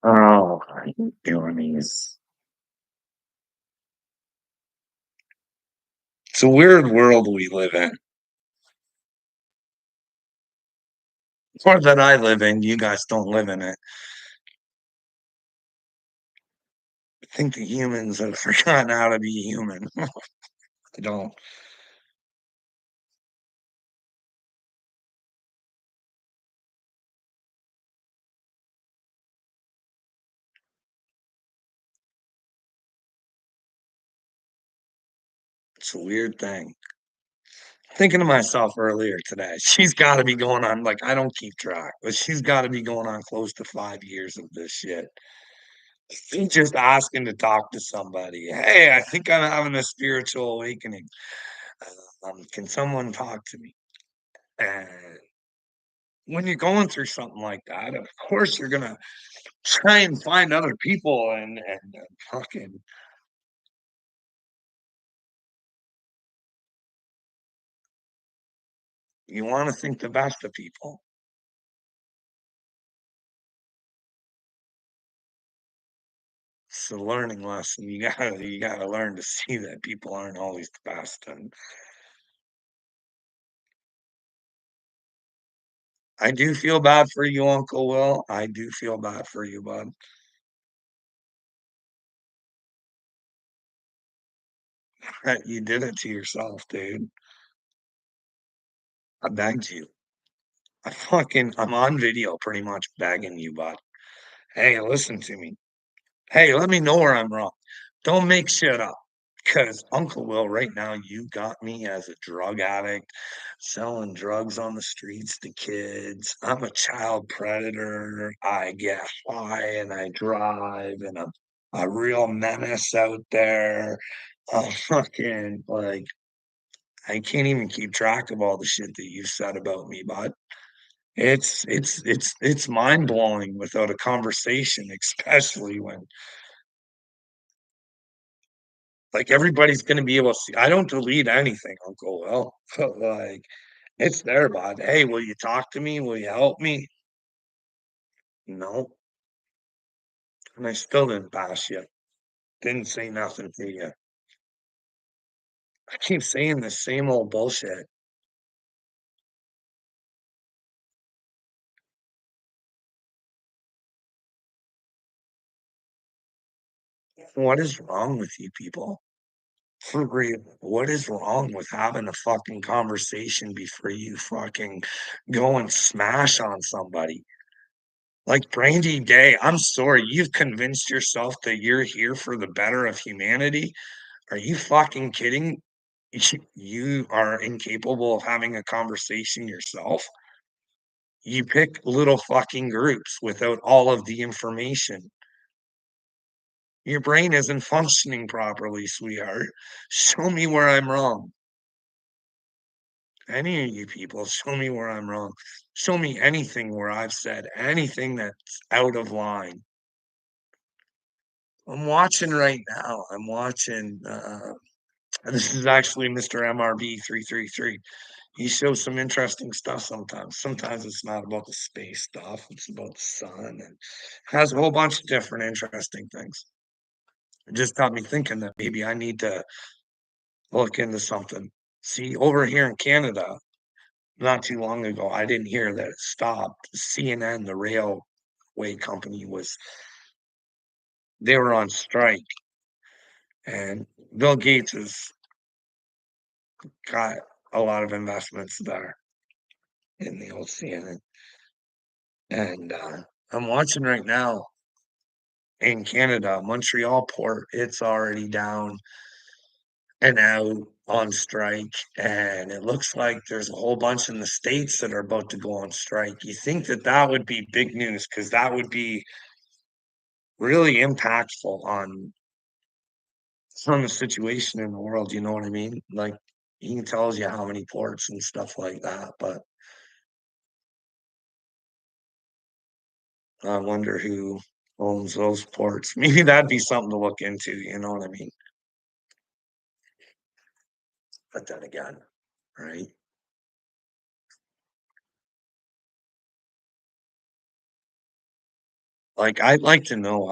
Oh, I hate doing these. It's a weird world we live in. Or that I live in, you guys don't live in it. I think the humans have forgotten how to be human. I don't. It's a weird thing. Thinking to myself earlier today, she's gotta be going on, like, I don't keep track, but she's gotta be going on close to 5 years of this shit. She's just asking to talk to somebody. "Hey, I think I'm having a spiritual awakening. Can someone talk to me?" And when you're going through something like that, of course you're gonna try and find other people and fucking you wanna think the best of people. It's a learning lesson. You gotta learn to see that people aren't always the best, and I do feel bad for you, Uncle Will. I do feel bad for you, bud. That you did it to yourself, dude. I begged you. I'm on video pretty much begging you, bud. "Hey, listen to me. Hey, let me know where I'm wrong. Don't make shit up. Because Uncle Will, right now, you got me as a drug addict, selling drugs on the streets to kids. I'm a child predator. I get high and I drive, and I'm a real menace out there. Fucking like I can't even keep track of all the shit that you said about me, bud. It's mind blowing without a conversation, especially when like, everybody's gonna be able to see I don't delete anything, Uncle Will, but, like, it's there, bud. "Hey, will you talk to me? Will you help me?" "No," and I still didn't bash you. Didn't say nothing to you. I keep saying the same old bullshit. What is wrong with you people? For real, what is wrong with having a fucking conversation before you fucking go and smash on somebody? Like Brandy Day, I'm sorry, you've convinced yourself that you're here for the better of humanity? Are you fucking kidding? You are incapable of having a conversation yourself? You pick little fucking groups without all of the information. Your brain isn't functioning properly, sweetheart. Show me where I'm wrong. Any of you people, show me where I'm wrong. Show me anything where I've said anything that's out of line. I'm watching right now. I'm watching, this is actually Mr. MRB 333. He shows some interesting stuff sometimes. Sometimes it's not about the space stuff, it's about the sun and has a whole bunch of different interesting things. It just got me thinking that maybe I need to look into something. See, over here in Canada, not too long ago, I didn't hear that it stopped. CNN, the railway company, was they were on strike, and Bill Gates has got a lot of investments there in the old CNN. And I'm watching right now in Canada, Montreal port, it's already down and out on strike. And it looks like there's a whole bunch in the States that are about to go on strike. You think that that would be big news because that would be really impactful on the situation in the world. You know what I mean? Like, he tells you how many ports and stuff like that. But I wonder who owns those ports. Maybe that'd be something to look into. You know what I mean? But then again, right? Like, I'd like to know,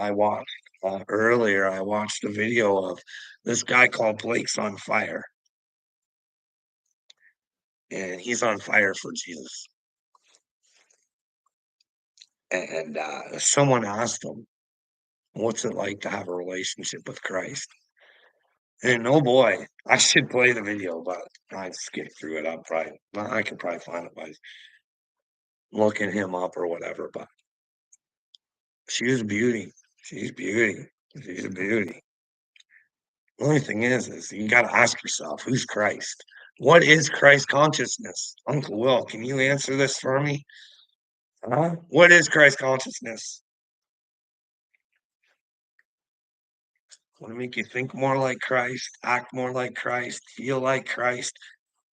earlier, I watched a video of this guy called Blake's on fire, and he's on fire for Jesus. And, someone asked him, "What's it like to have a relationship with Christ?" And, oh boy, I should play the video, but I skipped through it. I could probably find it by looking him up or whatever, but she was a beauty. She's beauty. She's a beauty. The only thing is you gotta ask yourself, who's Christ? What is Christ consciousness? Uncle Will, can you answer this for me? Huh? What is Christ consciousness? Wanna make you think more like Christ, act more like Christ, feel like Christ?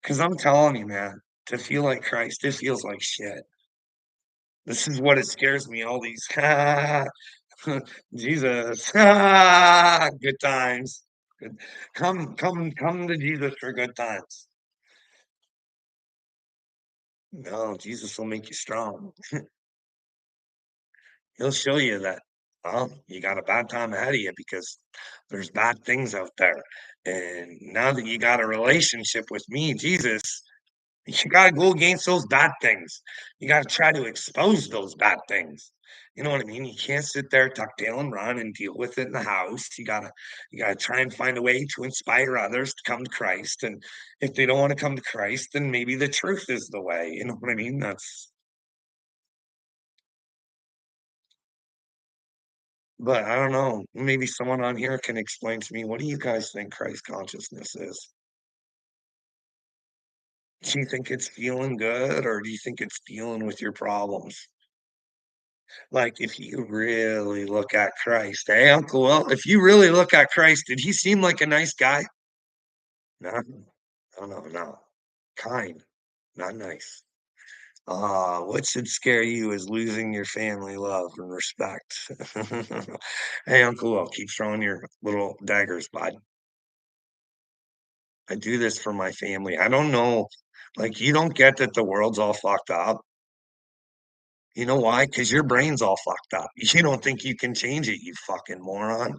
Because 'Cause I'm telling you, man, to feel like Christ, it feels like shit. This is what it scares me, all these Jesus, good times. Good come to Jesus for good times. No, Jesus will make you strong. He'll show you that, well, you got a bad time ahead of you because there's bad things out there. And now that you got a relationship with me, Jesus, you gotta go against those bad things. You gotta try to expose those bad things. You know what I mean? You can't sit there, tuck tail and run and deal with it in the house. You gotta try and find a way to inspire others to come to Christ. And if they don't want to come to Christ, then maybe the truth is the way. You know what I mean? But I don't know, maybe someone on here can explain to me, what do you guys think Christ consciousness is? Do you think it's feeling good, or do you think it's dealing with your problems? Like, if you really look at Christ, hey, Uncle Will, if you really look at Christ, did he seem like a nice guy? No, no, no, no. Kind, not nice. What should scare you is losing your family love and respect. Hey, Uncle Will, keep throwing your little daggers, bud. I do this for my family. I don't know, like, you don't get that the world's all fucked up. You know why? Because your brain's all fucked up. You don't think you can change it, you fucking moron.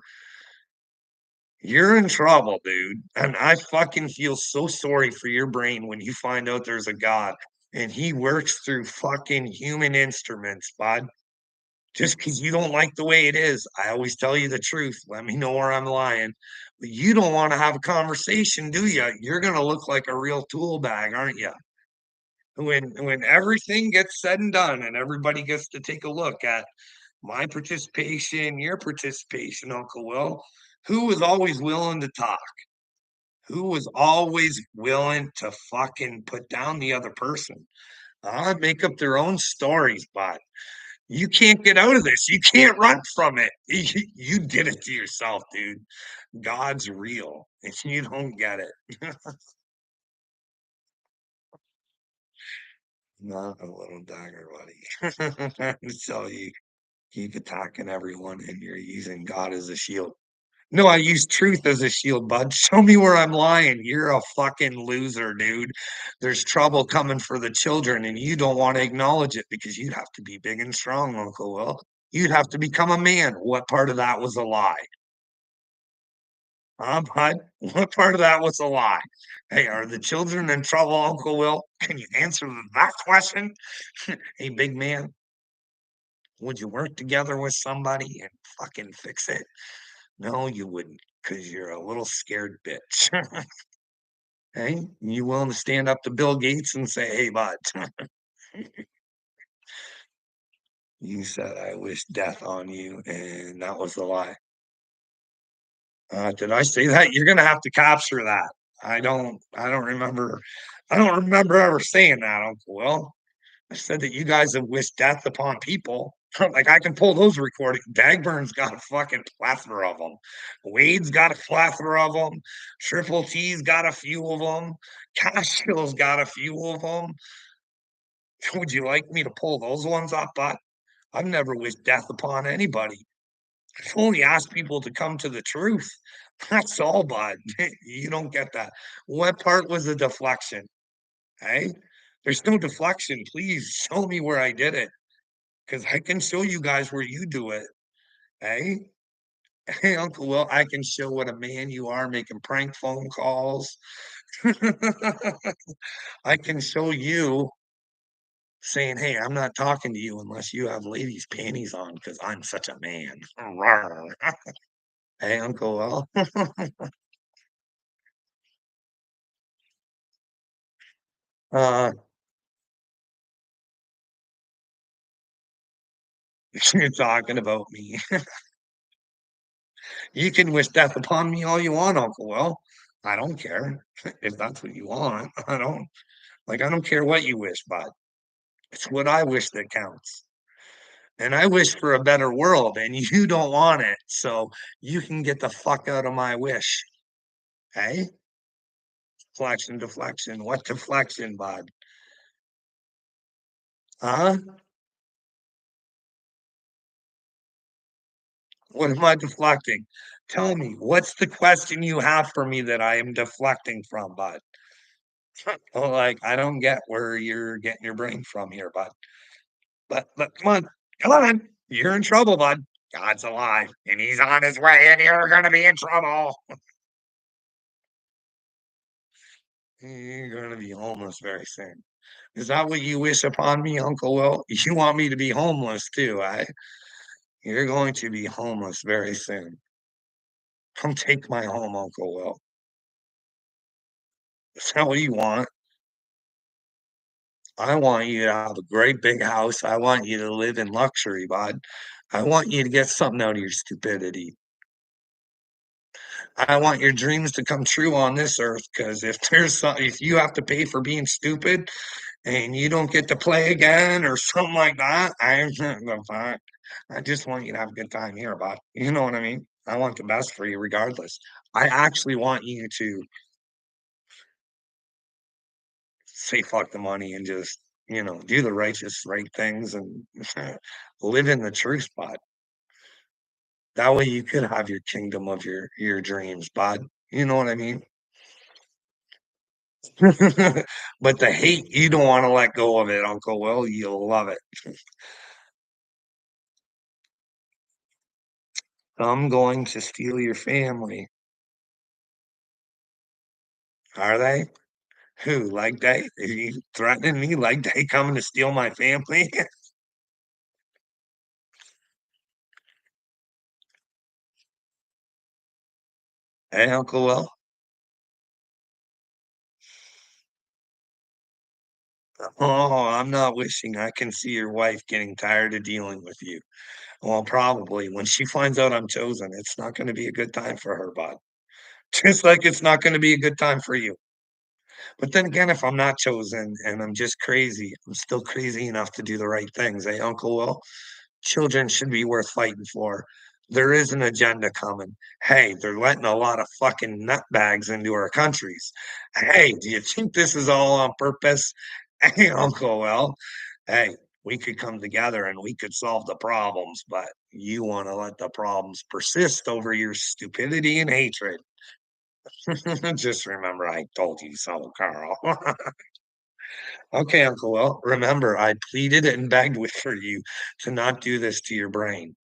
You're in trouble, dude, and I fucking feel so sorry for your brain when you find out there's a God and he works through fucking human instruments, bud. Just because you don't like the way it is, I always tell you the truth. Let me know where I'm lying. But you don't wanna have a conversation, do you? You're gonna look like a real tool bag, aren't you? When everything gets said and done and everybody gets to take a look at my participation, your participation, Uncle Will, who was always willing to talk? Who was always willing to fucking put down the other person? Make up their own stories, but you can't get out of this. You can't run from it. You did it to yourself, dude. God's real, and you don't get it. Not a little dagger, buddy. I tell you, keep attacking everyone, and you're using God as a shield. No, I use truth as a shield, bud. Show me where I'm lying. You're a fucking loser, dude. There's trouble coming for the children, and you don't want to acknowledge it because you'd have to be big and strong, Uncle Will. You'd have to become a man. What part of that was a lie? Huh, bud? What part of that was a lie? Hey, are the children in trouble, Uncle Will? Can you answer that question? Hey, big man, would you work together with somebody and fucking fix it? No, you wouldn't, because 'cause you're a little scared bitch. Hey, you willing to stand up to Bill Gates and say, "Hey, bud, you said I wish death on you, and that was a lie." Did I say that? You're gonna have to capture that. I don't remember ever saying that, Uncle Will. I said that you guys have wished death upon people. Like, I can pull those recordings. Dagburn's got a fucking plethora of them. Wade's got a plethora of them. Triple T's got a few of them. Cashill's got a few of them. Would you like me to pull those ones up? But I've never wished death upon anybody. I've only asked people to come to the truth. That's all, bud. You don't get that. What part was the deflection? Hey, there's no deflection. Please show me where I did it. Because I can show you guys where you do it, eh? Hey, Uncle Will, I can show what a man you are making prank phone calls. I can show you saying, "Hey, I'm not talking to you unless you have ladies' panties on because 'cause I'm such a man." Rawr. Hey, Uncle Will. Uh, you're talking about me. You can wish death upon me all you want, Uncle Will. I don't care if that's what you want. I don't care what you wish, bud. It's what I wish that counts. And I wish for a better world, and you don't want it, so you can get the fuck out of my wish. Hey? Deflection, deflection. What deflection, bud? Huh? What am I deflecting? Tell me, what's the question you have for me that I am deflecting from, bud? Oh, like, I don't get where you're getting your brain from here, bud. But come on, come on. You're in trouble, bud. God's alive, and he's on his way, and you're gonna be in trouble. You're gonna be homeless very soon. Is that what you wish upon me, Uncle Will? You want me to be homeless too, eh? You're going to be homeless very soon. Come take my home, Uncle Will. Is that what you want? I want you to have a great big house. I want you to live in luxury, bud. I want you to get something out of your stupidity. I want your dreams to come true on this earth. Because if you have to pay for being stupid and you don't get to play again or something like that, I'm not gonna fuck. I just want you to have a good time here, bud. You know what I mean? I want the best for you regardless. I actually want you to say fuck the money and just, do the righteous right things and live in the true spot. That way you could have your kingdom of your dreams, bud. You know what I mean? But the hate, you don't want to let go of it, Uncle Will. You'll love it. I'm going to steal your family. Are they? Who? Like they? Are you threatening me like they coming to steal my family? Hey, Uncle Will. Oh, I'm not wishing. I can see your wife getting tired of dealing with you. Well, probably when she finds out I'm chosen, it's not going to be a good time for her, bud. Just like it's not going to be a good time for you. But then again, if I'm not chosen and I'm just crazy, I'm still crazy enough to do the right things, eh, Uncle Will? Children should be worth fighting for. There is an agenda coming. Hey, they're letting a lot of fucking nutbags into our countries. Hey, do you think this is all on purpose? Hey, Uncle Will. Hey, we could come together and we could solve the problems, but you want to let the problems persist over your stupidity and hatred. Just remember I told you so, Carl. Okay, Uncle Will. Remember, I pleaded and begged with for you to not do this to your brain.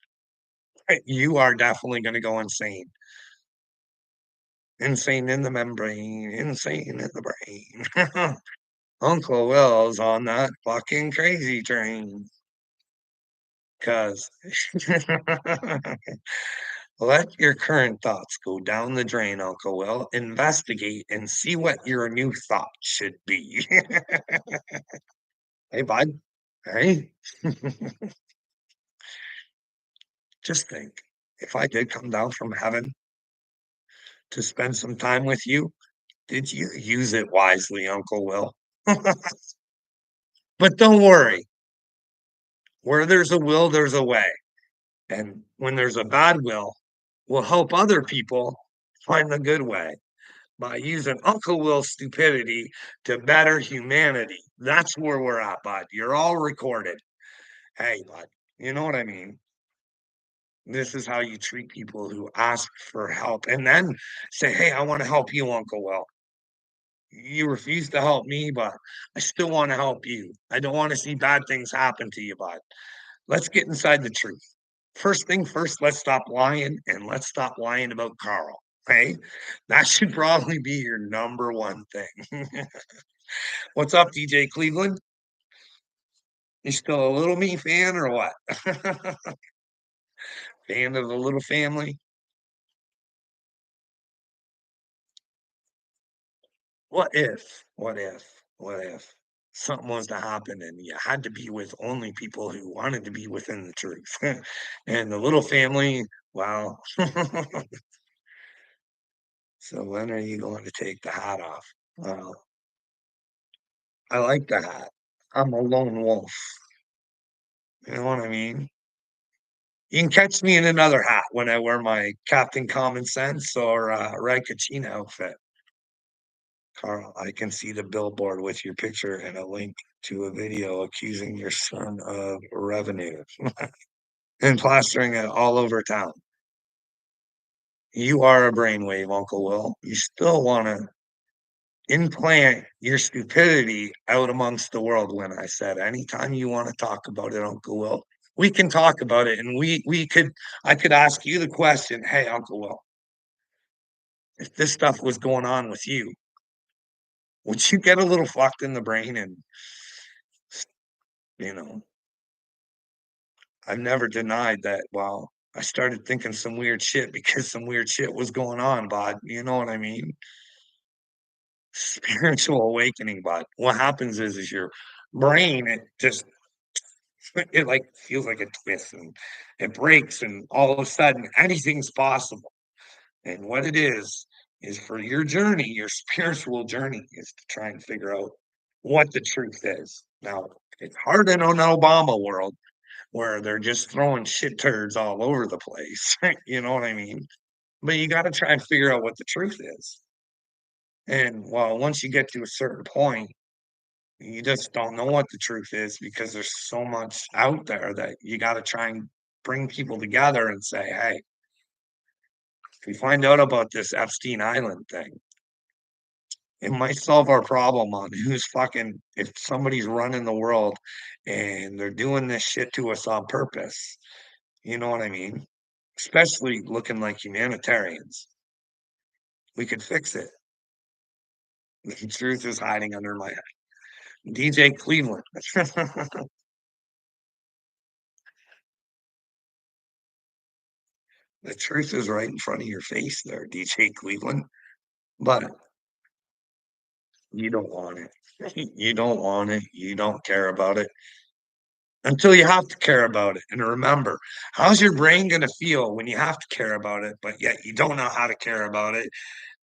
You are definitely gonna go insane. Insane in the membrane, insane in the brain. Uncle Will's on that fucking crazy train. 'Cause let your current thoughts go down the drain, Uncle Will. Investigate and see what your new thought should be. Hey, bud. Hey, just think, if I did come down from heaven to spend some time with you, did you use it wisely, Uncle Will? But don't worry, where there's a will, there's a way. And when there's a bad will, we'll help other people find the good way by using Uncle Will's stupidity to better humanity. That's where we're at, bud. You're all recorded. Hey, bud, you know what I mean? This is how you treat people who ask for help and then say, "Hey, I want to help you, Uncle Will." You refuse to help me, but I still want to help you. I don't want to see bad things happen to you, bud. let's get inside the truth. First thing first, let's stop lying and let's stop lying about Carl. Okay. That should probably be your number one thing. What's up, DJ Cleveland? You still a Little Me fan or what? Fan of the Little Family? What if? What if? What if something was to happen and you had to be with only people who wanted to be within the truth? And the little family, well, so when are you going to take the hat off? Well, I like the hat. I'm a lone wolf. You know what I mean? You can catch me in another hat when I wear my Captain Common Sense or Red Kachina outfit. Carl, I can see the billboard with your picture and a link to a video accusing your son of revenue and plastering it all over town. You are a brainwave, Uncle Will. You still want to implant your stupidity out amongst the world when I said anytime you want to talk about it, Uncle Will, we can talk about it and we could I could ask you the question, hey, Uncle Will, if this stuff was going on with you, would you get a little fucked in the brain and you know I've never denied that, well, I started thinking some weird shit because some weird shit was going on, bud, you know what I mean? Spiritual awakening, bud. What happens is your brain, it just it, like, feels like a twist, and it breaks, and all of a sudden, anything's possible, and what it is for your journey, your spiritual journey, is to try and figure out what the truth is. Now, it's hard in an Obama world where they're just throwing shit turds all over the place. You know what I mean? But you got to try and figure out what the truth is. And well, once you get to a certain point, you just don't know what the truth is because there's so much out there that you got to try and bring people together and say, hey, if we find out about this Epstein Island thing, it might solve our problem on who's fucking, if somebody's running the world and they're doing this shit to us on purpose. You know what I mean? Especially looking like humanitarians. We could fix it. The truth is hiding under my head. DJ Cleveland. The truth is right in front of your face there, DJ Cleveland. But you don't want it. You don't want it. You don't care about it until you have to care about it. And remember, how's your brain going to feel when you have to care about it, but yet you don't know how to care about it?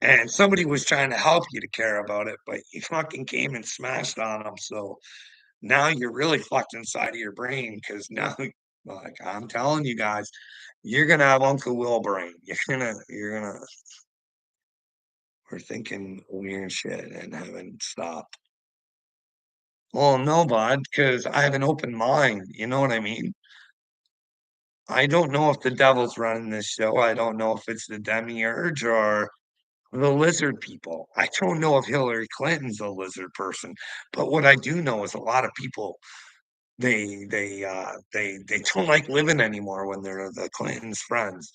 And somebody was trying to help you to care about it, but you fucking came and smashed on them. So now you're really fucked inside of your brain because now, like I'm telling you guys, you're gonna have Uncle Will brain. We're thinking weird shit and haven't stopped. Well, no, bud, because I have an open mind. You know what I mean? I don't know if the devil's running this show. I don't know if it's the demiurge or the lizard people. I don't know if Hillary Clinton's a lizard person, but what I do know is a lot of people they don't like living anymore when they're the Clintons' friends.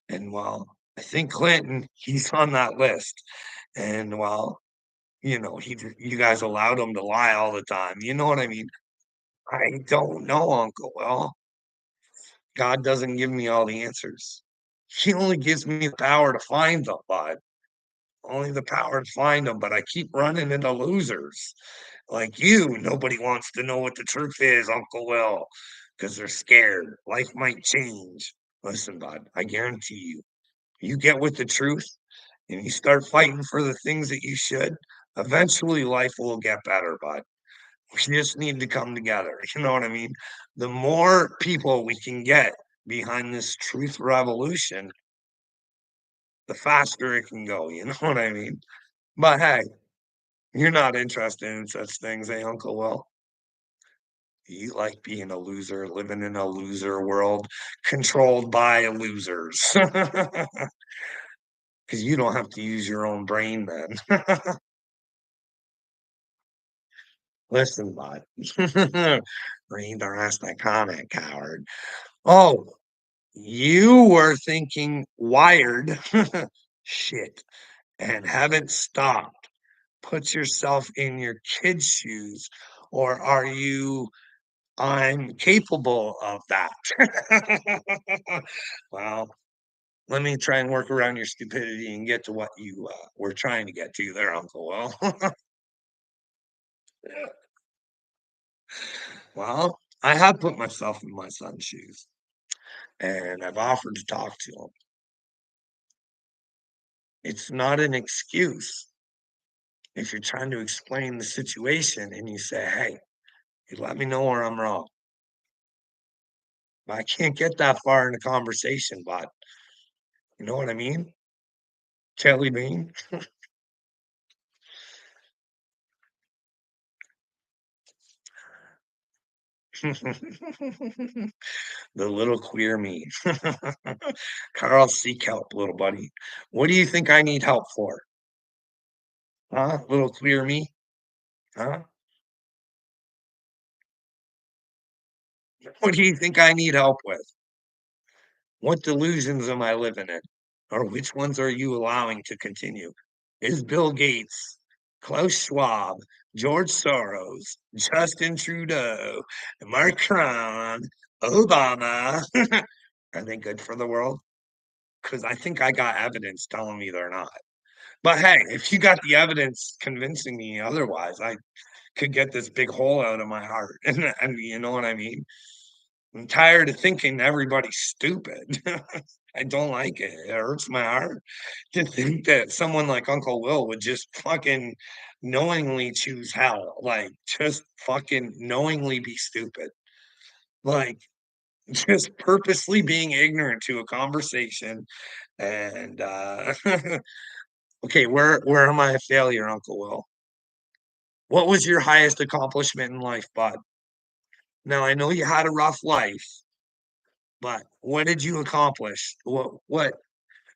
And well, I think Clinton, he's on that list. And well, you guys allowed him to lie all the time. You know what I mean? I don't know, Uncle. Well, God doesn't give me all the answers. He only gives me the power to find them, bud. Only the power to find them, but I keep running into losers. Like you, nobody wants to know what the truth is, Uncle Will, because they're scared. Life might change. Listen, bud, I guarantee you, you get with the truth and you start fighting for the things that you should, eventually life will get better, bud. We just need to come together. You know what I mean? The more people we can get behind this truth revolution, the faster it can go. You know what I mean? But hey, you're not interested in such things, eh, Uncle Will? You like being a loser, living in a loser world controlled by losers. Because you don't have to use your own brain then. Listen, bud. Read the rest of the comment, coward. Oh, you were thinking wired shit and haven't stopped. Put yourself in your kid's shoes, or are you I'm capable of that. Well, let me try and work around your stupidity and get to what you were trying to get to there, Uncle Will. Well, I have put myself in my son's shoes and I've offered to talk to him. It's not an excuse if you're trying to explain the situation and you say, hey, you let me know where I'm wrong. I can't get that far in a conversation, but you know what I mean? Jelly bean. The little queer me. Carl, seek help, little buddy. What do you think I need help for? Huh? Little queer me? Huh? What do you think I need help with? What delusions am I living in? Or which ones are you allowing to continue? Is Bill Gates, Klaus Schwab, George Soros, Justin Trudeau, Macron, Obama, are they good for the world? Because I think I got evidence telling me they're not. But hey, if you got the evidence convincing me otherwise, I could get this big hole out of my heart. And you know what I mean? I'm tired of thinking everybody's stupid. I don't like it. It hurts my heart to think that someone like Uncle Will would just fucking knowingly choose hell. Like, just fucking knowingly be stupid. Like, just purposely being ignorant to a conversation. And okay, where am I a failure, Uncle Will? What was your highest accomplishment in life, bud? Now I know you had a rough life, but what did you accomplish? What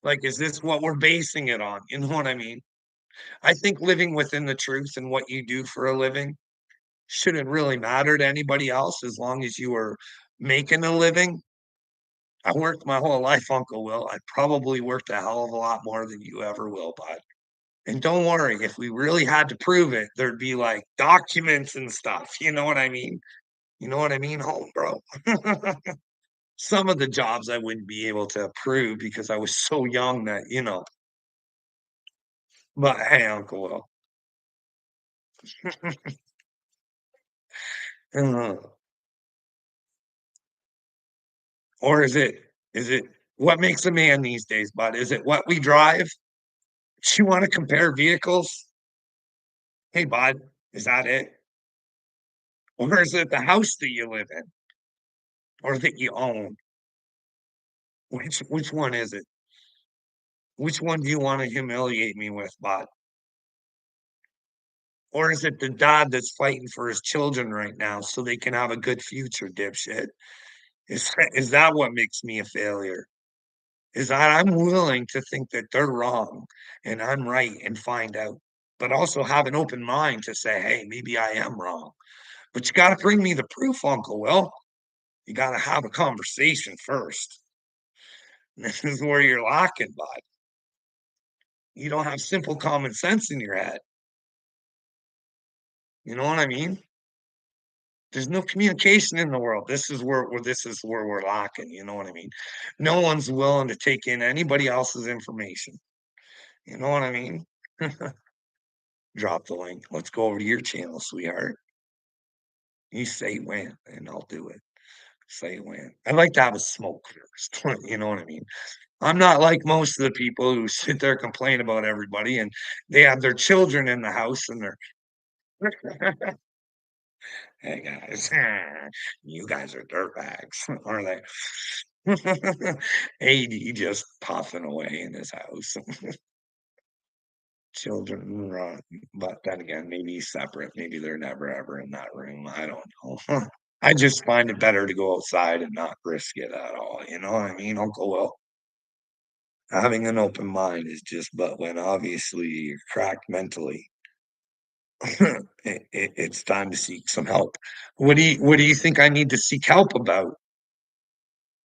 like is this what we're basing it on? You know what I mean? I think living within the truth and what you do for a living shouldn't really matter to anybody else as long as you are making a living. I worked my whole life, Uncle Will. I probably worked a hell of a lot more than you ever will, bud. And don't worry, if we really had to prove it, there'd be like documents and stuff. You know what I mean? You know what I mean, home bro? Some of the jobs I wouldn't be able to approve because I was so young that, but hey, Uncle Will. Uh, or is it what makes a man these days, bud? Is it what we drive? Do you want to compare vehicles? Hey, bud, is that it? Or is it the house that you live in or that you own? Which one is it? Which one do you want to humiliate me with, bud? Or is it the dad that's fighting for his children right now so they can have a good future, dipshit? Is that what makes me a failure? Is that I'm willing to think that they're wrong and I'm right and find out, but also have an open mind to say, hey, maybe I am wrong. But you got to bring me the proof, Uncle Will. You got to have a conversation first. This is where you're lacking, bud. You don't have simple common sense in your head. You know what I mean? There's no communication in the world. This is where we're lacking. You know what I mean? No one's willing to take in anybody else's information. You know what I mean? Drop the link. Let's go over to your channel, sweetheart. You say when, and I'll do it. Say when. I'd like to have a smoke first. You know what I mean? I'm not like most of the people who sit there complain about everybody and they have their children in the house and they're hey guys, you guys are dirtbags, are they? AD just puffing away in his house. Children run, but then again, maybe separate. Maybe they're never ever in that room. I don't know. I just find it better to go outside and not risk it at all. You know what I mean, Uncle Will? Having an open mind is just but when obviously you're cracked mentally. it's time to seek some help. What do you think I need to seek help about?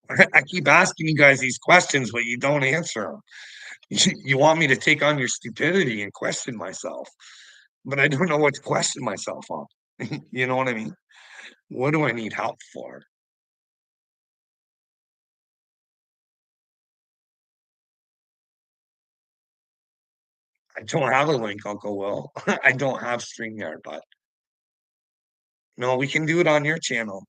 I keep asking you guys these questions, but you don't answer them. You want me to take on your stupidity and question myself, but I don't know what to question myself on. You know what I mean? What do I need help for? I don't have a link, Uncle Will. I don't have StreamYard, but no, we can do it on your channel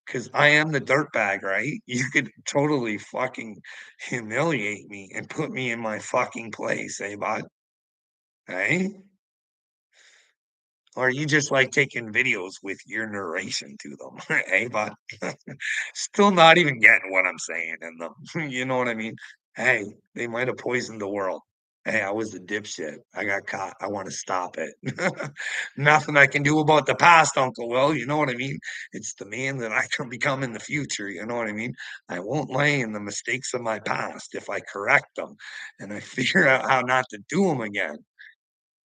because I am the dirtbag, right? You could totally fucking humiliate me and put me in my fucking place, eh, bud? Eh? Or you just like taking videos with your narration to them, eh, bud? Still not even getting what I'm saying in them. You know what I mean? Hey, they might have poisoned the world. Hey, I was the dipshit. I got caught. I want to stop it. Nothing I can do about the past, Uncle Will. You know what I mean? It's the man that I can become in the future. You know what I mean? I won't lay in the mistakes of my past if I correct them and I figure out how not to do them again.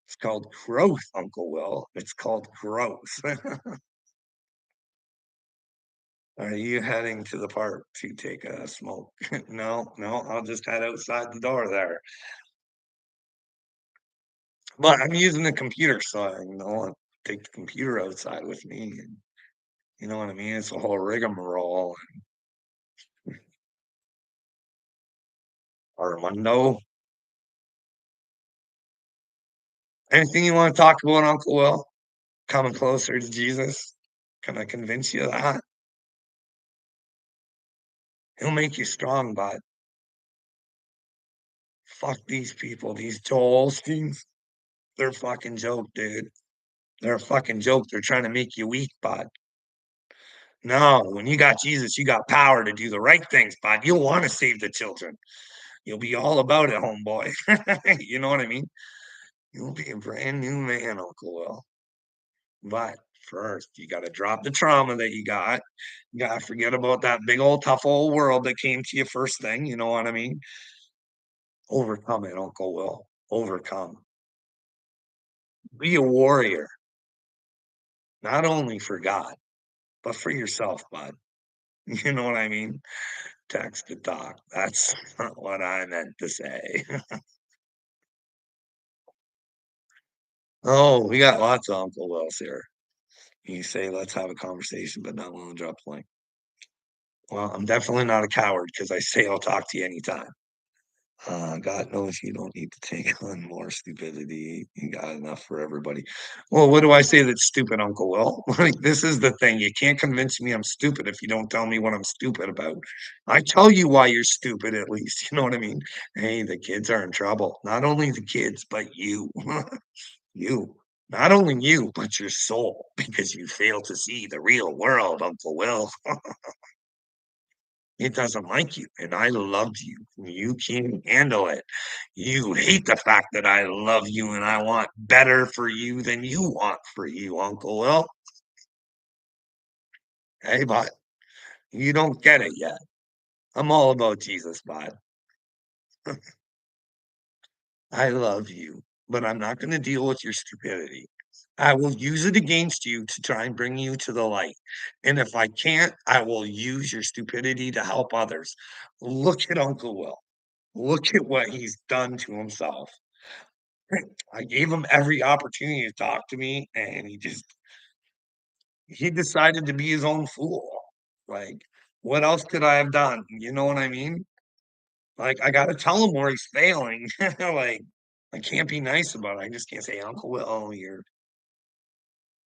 It's called growth, Uncle Will. It's called growth. Are you heading to the park to take a smoke? No, no, I'll just head outside the door there. But I'm using the computer, so I'll take the computer outside with me. And you know what I mean? It's a whole rigmarole. Armando, anything you want to talk about, Uncle Will? Coming closer to Jesus? Can I convince you of that? He'll make you strong, but fuck these people, these Joel Osteens. They're a fucking joke, dude. They're a fucking joke. They're trying to make you weak, bud. No, when you got Jesus, you got power to do the right things, bud. You'll want to save the children. You'll be all about it, homeboy. You know what I mean? You'll be a brand new man, Uncle Will. But first, you got to drop the trauma that you got. You got to forget about that big old tough old world that came to you first thing. You know what I mean? Overcome it, Uncle Will. Overcome. Be a warrior, not only for God, but for yourself, bud. You know what I mean? Text to talk. That's not what I meant to say. Oh, we got lots of Uncle Wills here. You say, let's have a conversation, but not willing to drop a link. Well, I'm definitely not a coward because I say I'll talk to you anytime. God knows you don't need to take on more stupidity. You got enough for everybody. Well, what do I say that's stupid, Uncle Will? Like, this is the thing. You can't convince me I'm stupid if you don't tell me what I'm stupid about. I tell you why you're stupid, at least. You know what I mean? Hey, the kids are in trouble. Not only the kids, but you. You. Not only you, but your soul, because you fail to see the real world, Uncle Will. It doesn't like you, and I love you. You can't handle it. You hate the fact that I love you and I want better for you than you want for you, Uncle Will. Hey, but you don't get it yet. I'm all about Jesus, bud. I love you, but I'm not going to deal with your stupidity. I will use it against you to try and bring you to the light. And if I can't, I will use your stupidity to help others. Look at Uncle Will. Look at what he's done to himself. I gave him every opportunity to talk to me, and he decided to be his own fool. Like, what else could I have done? You know what I mean? Like, I gotta tell him where he's failing. Like, I can't be nice about it. I just can't say, Uncle Will,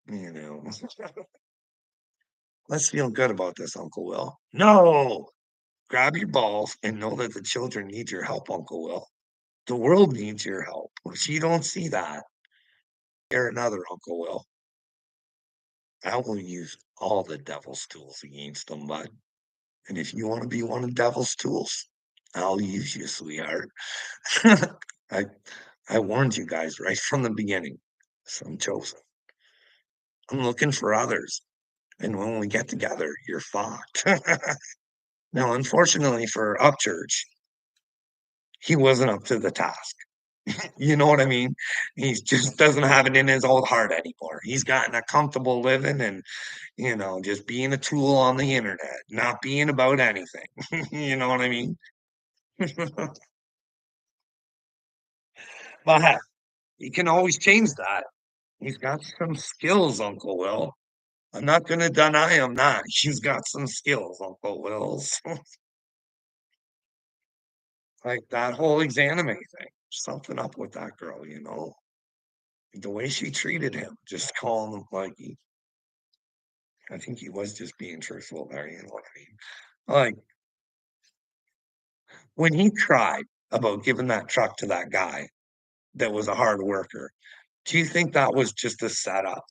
you know, let's feel good about this, Uncle Will. No, grab your balls and know that the children need your help, Uncle Will. The world needs your help. If you don't see that, you're another Uncle Will. I will use all the devil's tools against them, bud. And if you want to be one of devil's tools, I'll use you, sweetheart. I I warned you guys right from the beginning. So I'm chosen. I'm looking for others. And when we get together, you're fucked. Now, unfortunately for Upchurch, he wasn't up to the task. You know what I mean? He just doesn't have it in his old heart anymore. He's gotten a comfortable living and, just being a tool on the internet, not being about anything. You know what I mean? But he can always change that. He's got some skills, Uncle Will. I'm not gonna deny him that. He's got some skills, Uncle Will's. Like that whole exanime thing. Something up with that girl, you know? The way she treated him, just calling him like I think he was just being truthful there, you know what I mean? Like, when he cried about giving that truck to that guy that was a hard worker, do you think that was just a setup?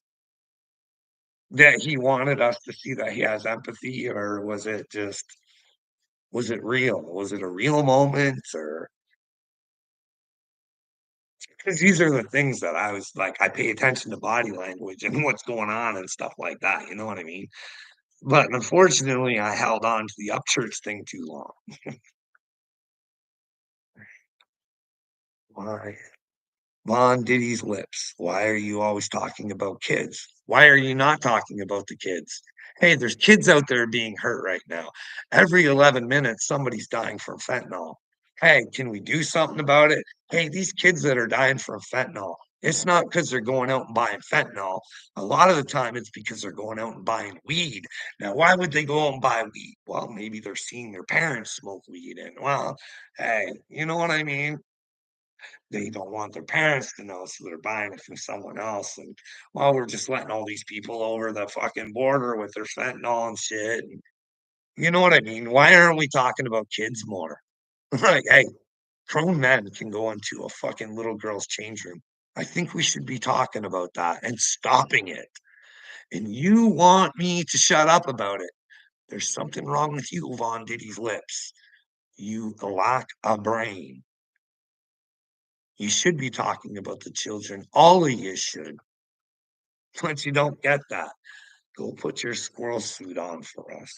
That he wanted us to see that he has empathy, or was it real? Was it a real moment, or 'cause these are the things that I was like, I pay attention to body language and what's going on and stuff like that, you know what I mean? But unfortunately, I held on to the Upchurch thing too long. Why? Von Diddy's lips. Why are you always talking about kids? Why are you not talking about the kids? Hey, there's kids out there being hurt right now. Every 11 minutes, somebody's dying from fentanyl. Hey, can we do something about it? Hey, these kids that are dying from fentanyl, it's not because they're going out and buying fentanyl. A lot of the time, it's because they're going out and buying weed. Now, why would they go out and buy weed? Well, maybe they're seeing their parents smoke weed. And, well, hey, you know what I mean? They don't want their parents to know, so they're buying it from someone else, and, well, we're just letting all these people over the fucking border with their fentanyl and shit, and you know what I mean? Why aren't we talking about kids more? Like, hey, grown men can go into a fucking little girl's change room. I think we should be talking about that and stopping it, and you want me to shut up about it. There's something wrong with you, Von Diddy's lips. You lack a brain. You should be talking about the children. All of you should. But you don't get that. Go put your squirrel suit on for us.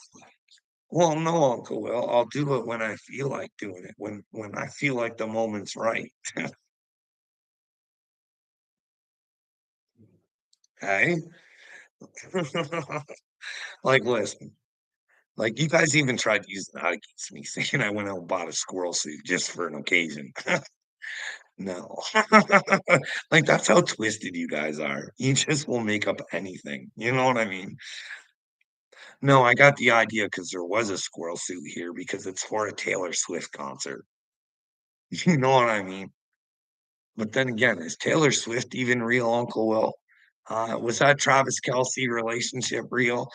Well, no, Uncle Will. I'll do it when I feel like doing it. When I feel like the moment's right. Hey? Like, listen, like you guys even tried using that against me, saying I went out and bought a squirrel suit just for an occasion. No. Like that's how twisted you guys are. You just will make up anything. You know what I mean? No, I got the idea because there was a squirrel suit here because it's for a Taylor Swift concert. You know what I mean? But then again, is Taylor Swift even real, Uncle Will? Was that Travis Kelce relationship real?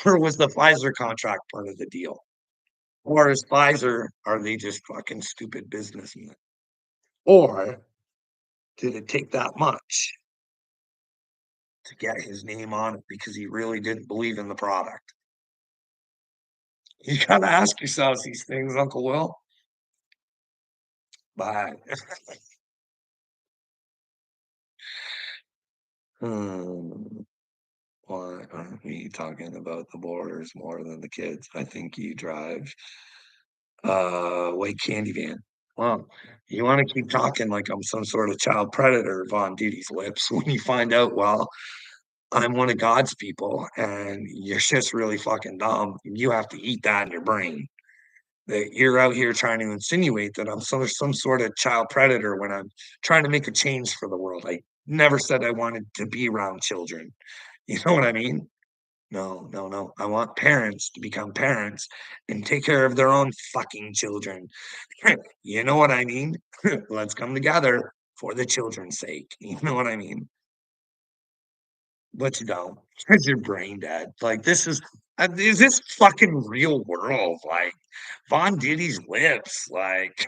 Or was the Pfizer contract part of the deal? Or is Pfizer, are they just fucking stupid businessmen? Or did it take that much to get his name on it because he really didn't believe in the product? You gotta ask yourselves these things, Uncle Will. But hmm. Why aren't we talking about the borders more than the kids? I think you drive white candy van. Well, you wanna keep talking like I'm some sort of child predator, Von Diddy's lips, when you find out, well, I'm one of God's people and you're just really fucking dumb. You have to eat that in your brain. That you're out here trying to insinuate that I'm some sort of child predator when I'm trying to make a change for the world. I never said I wanted to be around children. You know what I mean? No, no, no. I want parents to become parents and take care of their own fucking children. You know what I mean? Let's come together for the children's sake. You know what I mean? But you don't, 'cause you're brain dead. Like, is this fucking real world? Like, Von Diddy's lips, like,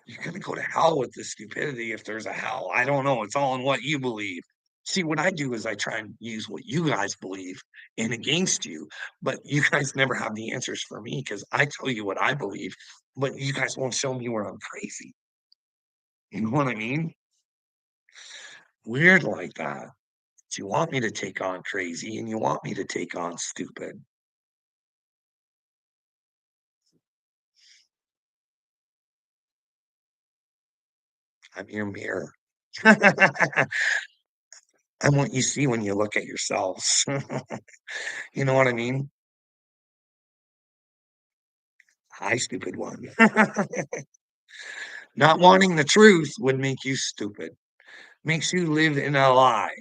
you're gonna go to hell with this stupidity if there's a hell. I don't know. It's all in what you believe. See, what I do is I try and use what you guys believe in against you, but you guys never have the answers for me because I tell you what I believe, but you guys won't show me where I'm crazy. You know what I mean? Weird like that. You want me to take on crazy and you want me to take on stupid. I'm your mirror. I'm what you see when you look at yourselves. You know what I mean? Hi, stupid one. Not wanting the truth would make you stupid. Makes you live in a lie.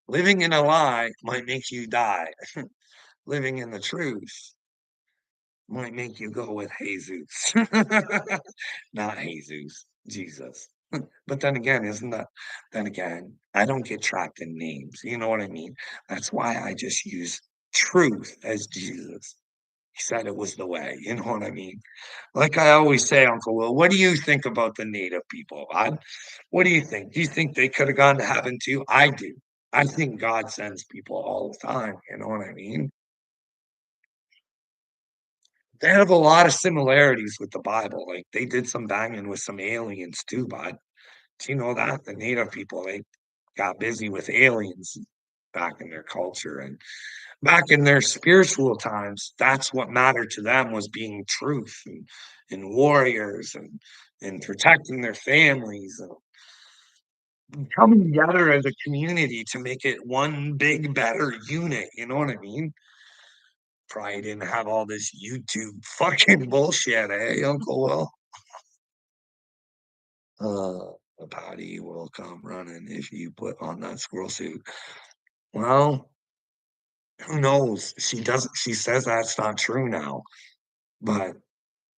Living in a lie might make you die. Living in the truth might make you go with Jesus. Not Jesus, Jesus. But then again, isn't that then again, I don't get trapped in names, you know what I mean? That's why I just use truth as Jesus. He said it was the way, you know what I mean? Like I always say, Uncle Will, what do you think about the native people? What do you think? Do you think they could have gone to heaven too? I do. I think God sends people all the time, you know what I mean? They have a lot of similarities with the Bible. Like they did some banging with some aliens too, bud. Do you know that? The native people, they got busy with aliens back in their culture and back in their spiritual times. That's what mattered to them was being truth and warriors and protecting their families and coming together as a community to make it one big better unit. You know what I mean? Probably didn't have all this YouTube fucking bullshit, eh, Uncle Will? The potty will come running if you put on that squirrel suit. Well, who knows? She says that's not true now, but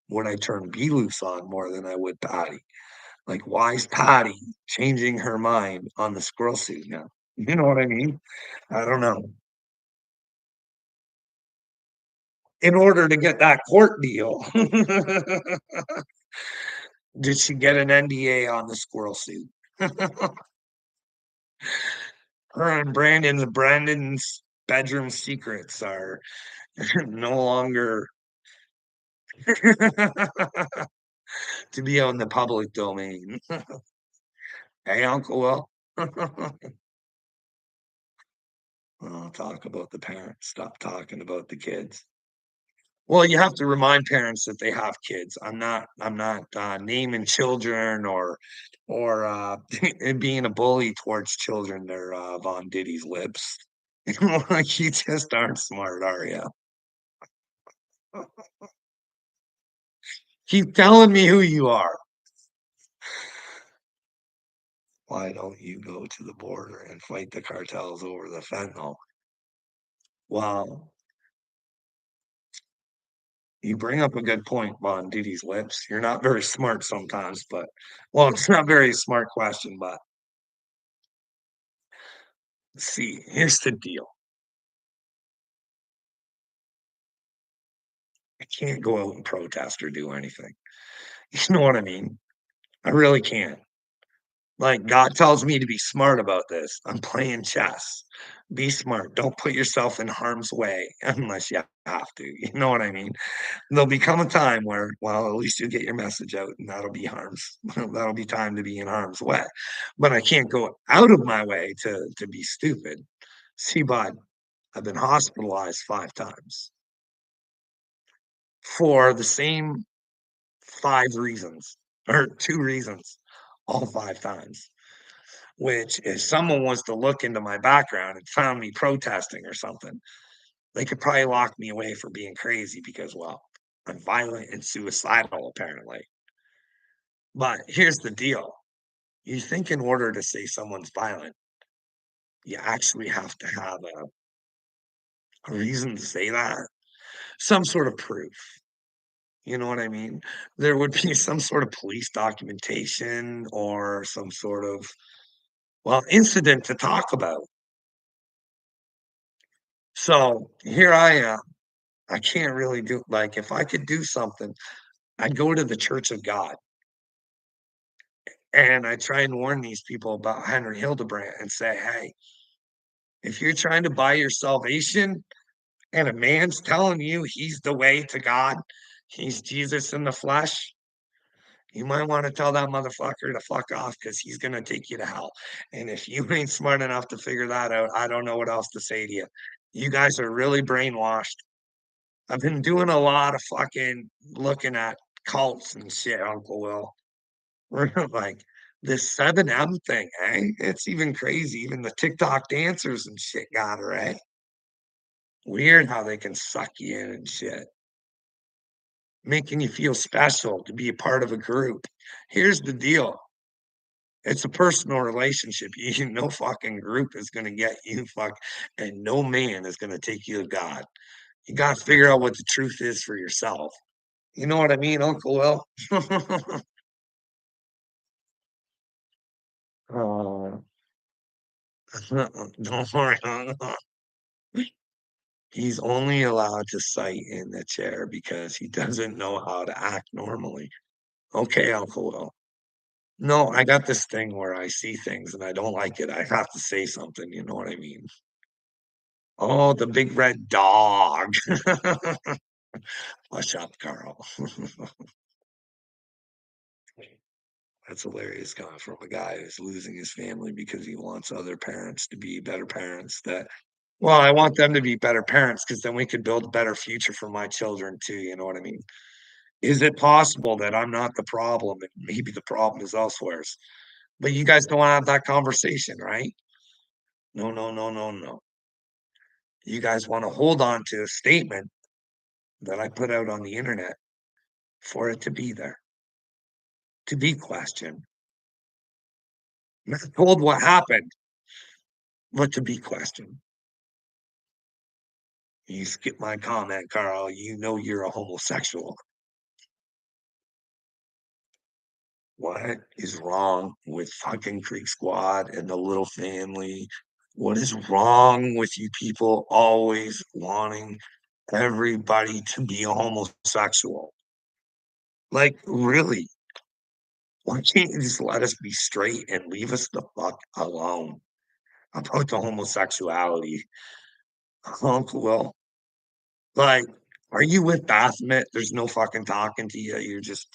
would I turn Bee Loose on more than I would Patty? Like, why is Patty changing her mind on the squirrel suit now? You know what I mean? I don't know. In order to get that court deal, did she get an NDA on the squirrel suit? Her and Brandon's bedroom secrets are no longer to be on the public domain. Hey, Uncle Will. Well, talk about the parents. Stop talking about the kids. Well, you have to remind parents that they have kids. I'm not naming children or and being a bully towards children. They're Von Diddy's lips. Like you just aren't smart, are you? Keep telling me who you are. Why don't you go to the border and fight the cartels over the fentanyl? Well, you bring up a good point, Von Diddy's lips. You're not very smart sometimes, but well, it's not a very smart question, but see, here's the deal. I can't go out and protest or do anything. You know what I mean? I really can't. Like, God tells me to be smart about this. I'm playing chess. Be smart. Don't put yourself in harm's way unless you have to. You know what I mean? There'll become a time where, well, at least you'll get your message out, and that'll be that'll be time to be in harm's way. But I can't go out of my way to be stupid. See, bud, I've been hospitalized 5 times for the same 5 reasons or 2 reasons, all 5 times. Which, if someone was to look into my background and found me protesting or something, they could probably lock me away for being crazy because, well, I'm violent and suicidal, apparently. But here's the deal. You think in order to say someone's violent, you actually have to have a reason to say that? Some sort of proof. You know what I mean? There would be some sort of police documentation or some sort of, well, incident to talk about. So here I am. I can't really do like if I could do something, I'd go to the Church of God and I try and warn these people about Henry Hildebrand and say, hey, if you're trying to buy your salvation and a man's telling you he's the way to God, he's Jesus in the flesh, you might want to tell that motherfucker to fuck off because he's going to take you to hell. And if you ain't smart enough to figure that out, I don't know what else to say to you. You guys are really brainwashed. I've been doing a lot of fucking looking at cults and shit, Uncle Will. Like This 7M thing, eh? It's even crazy. Even the TikTok dancers and shit got her, eh? Weird how they can suck you in and shit, making you feel special to be a part of a group. Here's the deal. It's a personal relationship. You no fucking group is gonna get you and no man is gonna take you to God. You gotta figure out what the truth is for yourself. You know what I mean, Uncle Will? Oh, don't worry. He's only allowed to cite in the chair because he doesn't know how to act normally. Okay, Uncle Will. No, I got this thing where I see things and I don't like it. I have to say something, you know what I mean? Oh, the big red dog. Hush up, Carl. That's hilarious coming from a guy who's losing his family because he wants other parents to be better parents that well, I want them to be better parents because then we could build a better future for my children too, you know what I mean? Is it possible that I'm not the problem and maybe the problem is elsewhere? But you guys don't wanna have that conversation, right? No, no, no, no, no. You guys wanna hold on to a statement that I put out on the internet for it to be there, to be questioned, not told what happened, but to be questioned. You skip my comment, Carl, you know you're a homosexual. What is wrong with fucking Creek Squad and the little family? What is wrong with you people always wanting everybody to be a homosexual? Like, really? Why can't you just let us be straight and leave us the fuck alone about the homosexuality? Uncle Will, like, are you with Baphomet? There's no fucking talking to you. You're just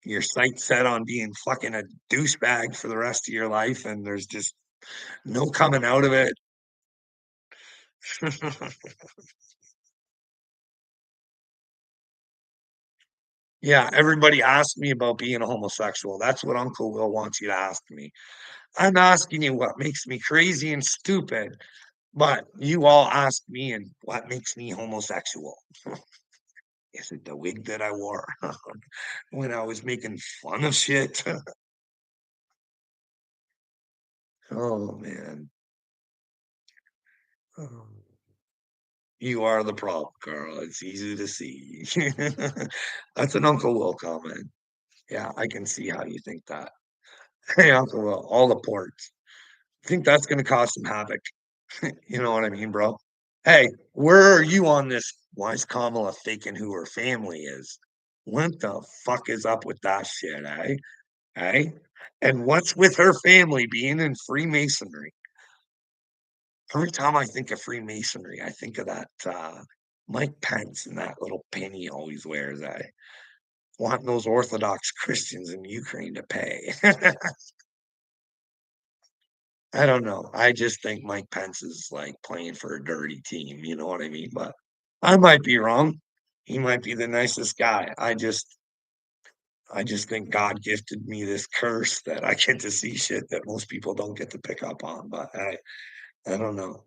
your sights set on being fucking a douchebag for the rest of your life, and there's just no coming out of it. Yeah, everybody asks me about being a homosexual. That's what Uncle Will wants you to ask me. I'm asking you what makes me crazy and stupid, but you all ask me and what makes me homosexual. Is it the wig that I wore when I was making fun of shit? Oh man. Oh. You are the problem, Carl. It's easy to see. That's an Uncle Will comment. Yeah, I can see how you think that. Hey, Uncle Will, all the ports. I think that's gonna cause some havoc. You know what I mean, bro? Hey, where are you on this? Why is Kamala faking who her family is? What the fuck is up with that shit, eh? Eh? And what's with her family being in Freemasonry? Every time I think of Freemasonry, I think of that Mike Pence and that little pin he always wears. I want those Orthodox Christians in Ukraine to pay. I don't know. I just think Mike Pence is like playing for a dirty team. You know what I mean? But I might be wrong. He might be the nicest guy. I just think God gifted me this curse that I get to see shit that most people don't get to pick up on. But I don't know.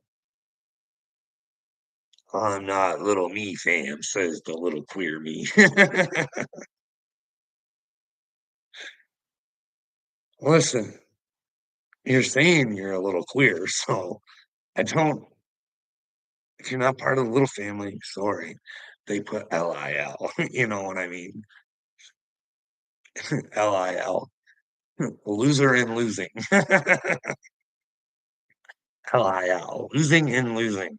I'm not little me fam, says the little queer me. Listen, you're saying you're a little queer, so I don't if you're not part of the little family, sorry. They put LIL, you know what I mean? LIL. Loser and losing. LIL. Losing and losing.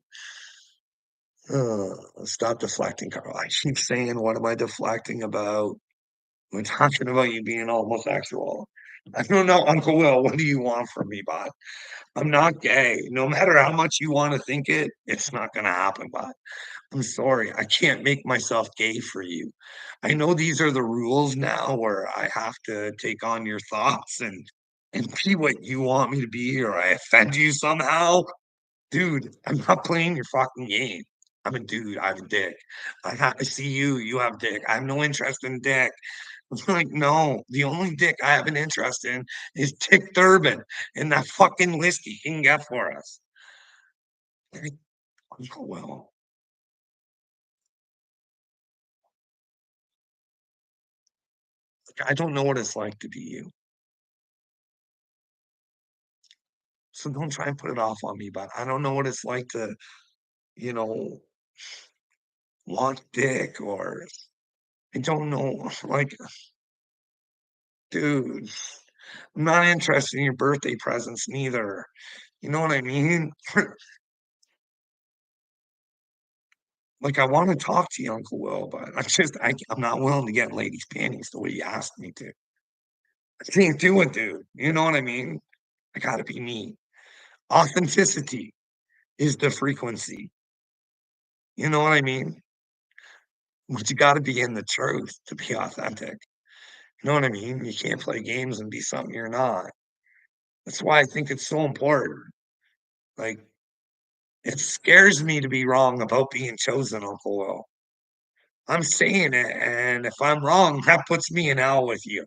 Stop deflecting, Carl. I keep saying, what am I deflecting about? We're talking about you being homosexual. I don't know, Uncle Will, what do you want from me, bud? I'm not gay. No matter how much you want to think it, it's not going to happen, bud. I'm sorry. I can't make myself gay for you. I know these are the rules now where I have to take on your thoughts and be what you want me to be or I offend you somehow. Dude, I'm not playing your fucking game. I'm a dude. I have a dick. I see you. You have dick. I have no interest in dick. It's like, "No, the only dick I have an interest in is Dick Durbin and that fucking whiskey he can get for us." Like, oh, well, I don't know what it's like to be you, so don't try and put it off on me, but I don't know what it's like to, you know, want dick or I don't know, like, dude, I'm not interested in your birthday presents neither. You know what I mean? Like, I wanna talk to you, Uncle Will, but I'm not willing to get in ladies' panties the way you asked me to. I can't do it, dude. You know what I mean? I gotta be me. Authenticity is the frequency. You know what I mean? But you gotta be in the truth to be authentic. You know what I mean? You can't play games and be something you're not. That's why I think it's so important. Like, it scares me to be wrong about being chosen, Uncle Will. I'm saying it, and if I'm wrong, that puts me in hell with you.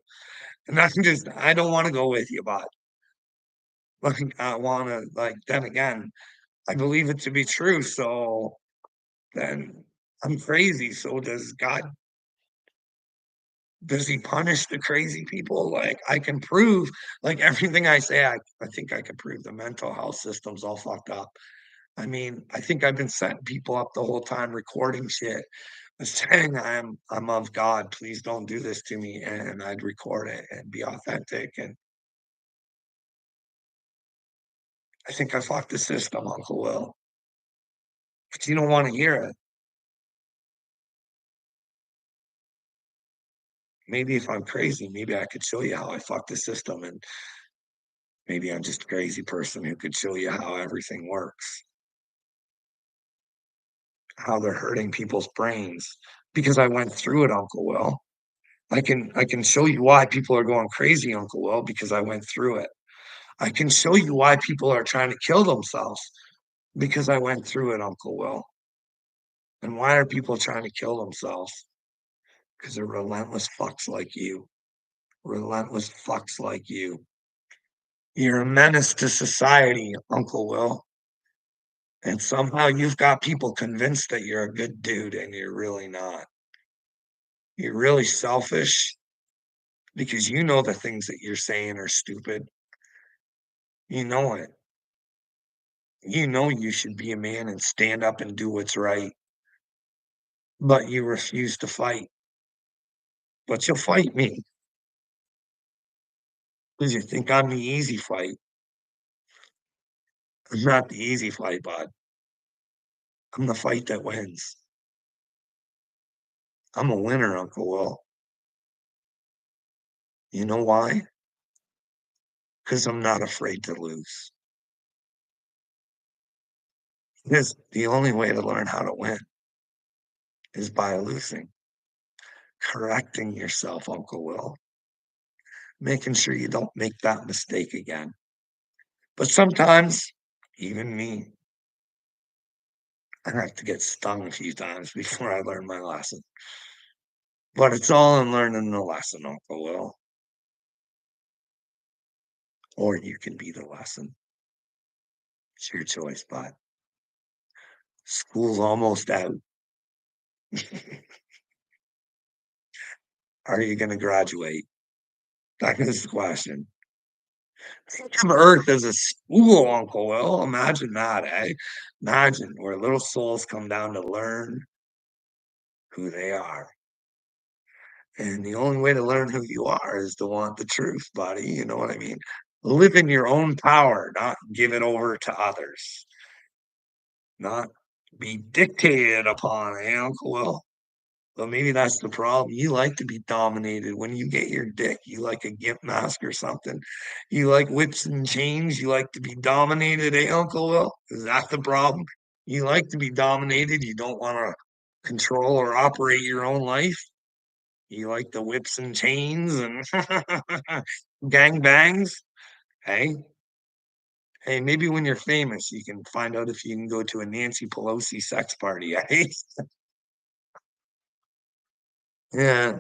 And I don't wanna go with you, but like, I wanna like, then again, I believe it to be true, so then I'm crazy, so does he punish the crazy people? Like, I can prove like, everything I say, I think I can prove the mental health system's all fucked up. I mean, I think I've been setting people up the whole time, recording shit, and saying I'm of God, please don't do this to me, and I'd record it and be authentic, and I think I fucked the system, Uncle Will, but you don't wanna hear it. Maybe if I'm crazy, maybe I could show you how I fucked the system, and maybe I'm just a crazy person who could show you how everything works, how they're hurting people's brains, because I went through it, Uncle Will. I can show you why people are going crazy, Uncle Will, because I went through it. I can show you why people are trying to kill themselves, because I went through it, Uncle Will. And why are people trying to kill themselves? Because 'Cause they're relentless fucks like you. Relentless fucks like you. You're a menace to society, Uncle Will, and somehow you've got people convinced that you're a good dude, and you're really not. You're really selfish because you know the things that you're saying are stupid. You know it. You know you should be a man and stand up and do what's right, but you refuse to fight. But you'll fight me because you think I'm the easy fight. I'm not the easy fight, bud. I'm the fight that wins. I'm a winner, Uncle Will. You know why? Because I'm not afraid to lose. Because the only way to learn how to win is by losing, correcting yourself, Uncle Will, making sure you don't make that mistake again. But sometimes, even me, I have to get stung a few times before I learn my lesson. But it's all in learning the lesson, Uncle Will. Or you can be the lesson. It's your choice, bud. School's almost out. Are you gonna graduate? That is the question. Think of Earth as a school, Uncle Will. Imagine that, eh? Imagine where little souls come down to learn who they are. And the only way to learn who you are is to want the truth, buddy. You know what I mean? Live in your own power, not give it over to others, not be dictated upon, eh, Uncle Will? But maybe that's the problem. You like to be dominated. When you get your dick, you like a gimp mask or something. You like whips and chains. You like to be dominated, eh, Uncle Will? Is that the problem? You like to be dominated. You don't want to control or operate your own life. You like the whips and chains and gang bangs. Hey, hey, maybe when you're famous, you can find out if you can go to a Nancy Pelosi sex party. Eh? Yeah.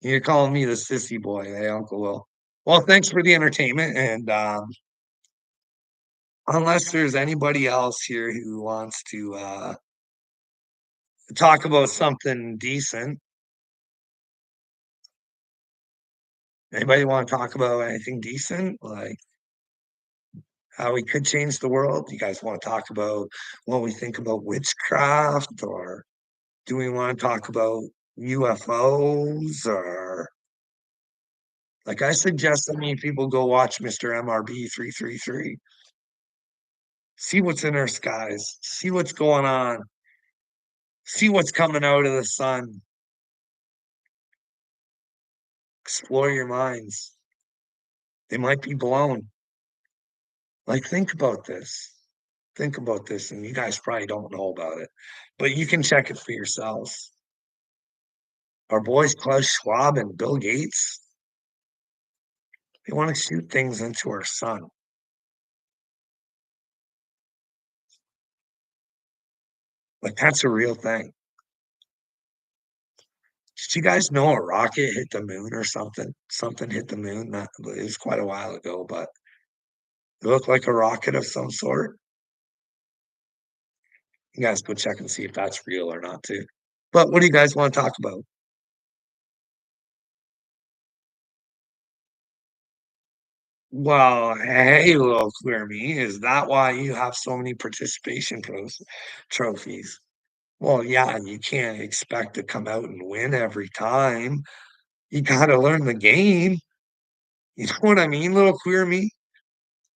You're calling me the sissy boy, hey, Uncle Will. Well, thanks for the entertainment, and, unless there's anybody else here who wants to, talk about something decent. Anybody wanna talk about anything decent? Like, how we could change the world? You guys wanna talk about what we think about witchcraft, or do we wanna talk about UFOs, or like, I suggest so many people go watch Mr. MRB 333. See what's in our skies, see what's going on, see what's coming out of the sun, explore your minds. They might be blown. Like, think about this. Think about this, and you guys probably don't know about it, but you can check it for yourselves. Our boys Klaus Schwab and Bill Gates, they want to shoot things into our sun. Like, that's a real thing. Did you guys know a rocket hit the moon or something? Something hit the moon. Not, it was quite a while ago, but it looked like a rocket of some sort. You guys go check and see if that's real or not, too. But what do you guys want to talk about? Well, hey, little queer me, is that why you have so many participation trophies? Well, yeah, you can't expect to come out and win every time. You gotta learn the game. You know what I mean, little queer me?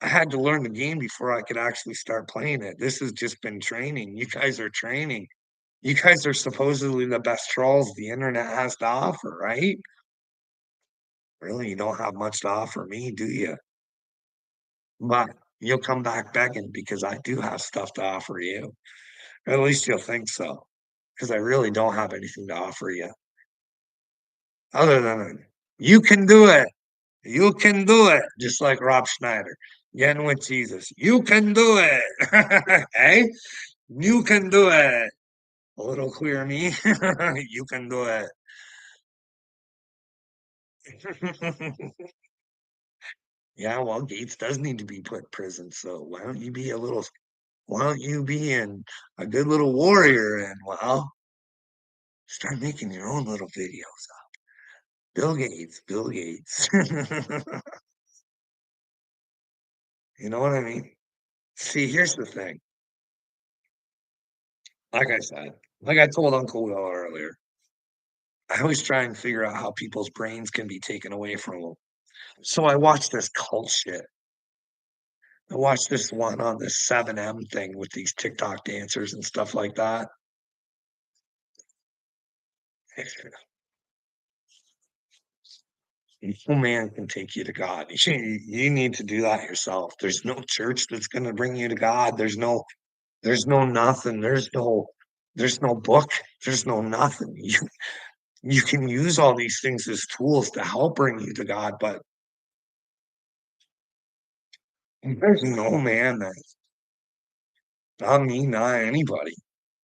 I had to learn the game before I could actually start playing it. This has just been training. You guys are training. You guys are supposedly the best trolls the internet has to offer, right? Really, you don't have much to offer me, do you? But you'll come back begging because I do have stuff to offer you. At least you'll think so, because I really don't have anything to offer you other than you can do it. You can do it, just like Rob Schneider. Getting with Jesus. You can do it. Hey, you can do it. A little queer me. You can do it. Yeah, well, Gates does need to be put in prison. So why don't you be in a good little warrior and, well, start making your own little videos. Bill Gates, Bill Gates. You know what I mean? See, here's the thing. Like I said, like I told Uncle Will earlier, I always try and figure out how people's brains can be taken away from them. So I watched this cult shit. I watched this one on this 7M thing with these TikTok dancers and stuff like that. No man can take you to God. You need to do that yourself. There's no church that's going to bring you to God. There's no nothing. There's no book. There's no nothing. You can use all these things as tools to help bring you to God, but there's no man that not me, not anybody.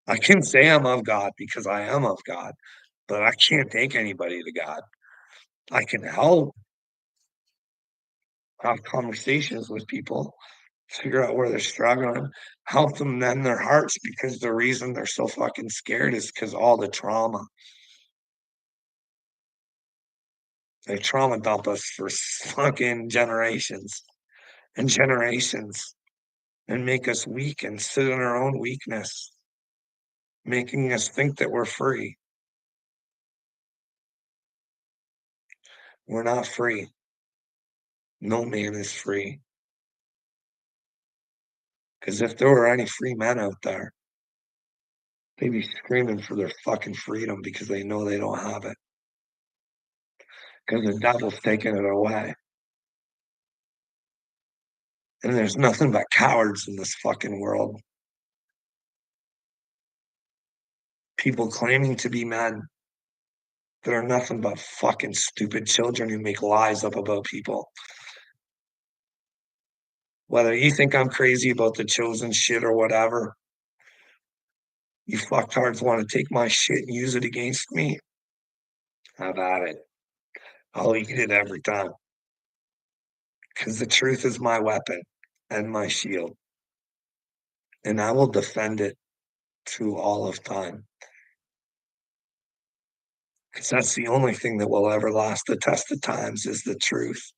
I can say I'm of God because I am of God, but I can't take anybody to God. I can help have conversations with people, figure out where they're struggling, help them mend their hearts because the reason they're so fucking scared is because all the trauma. They trauma dump us for fucking generations and generations and make us weak and sit in our own weakness, making us think that we're free. We're not free. No man is free. Because if there were any free men out there, they'd be screaming for their fucking freedom because they know they don't have it. Because the devil's taking it away. And there's nothing but cowards in this fucking world. People claiming to be men that are nothing but fucking stupid children who make lies up about people. Whether you think I'm crazy about the chosen shit or whatever, You fucktards wanna take my shit and use it against me? Have at it. I'll eat it every time, 'cause the truth is my weapon and my shield, and I will defend it through all of time, 'cause that's the only thing that will ever last the test of times is the truth.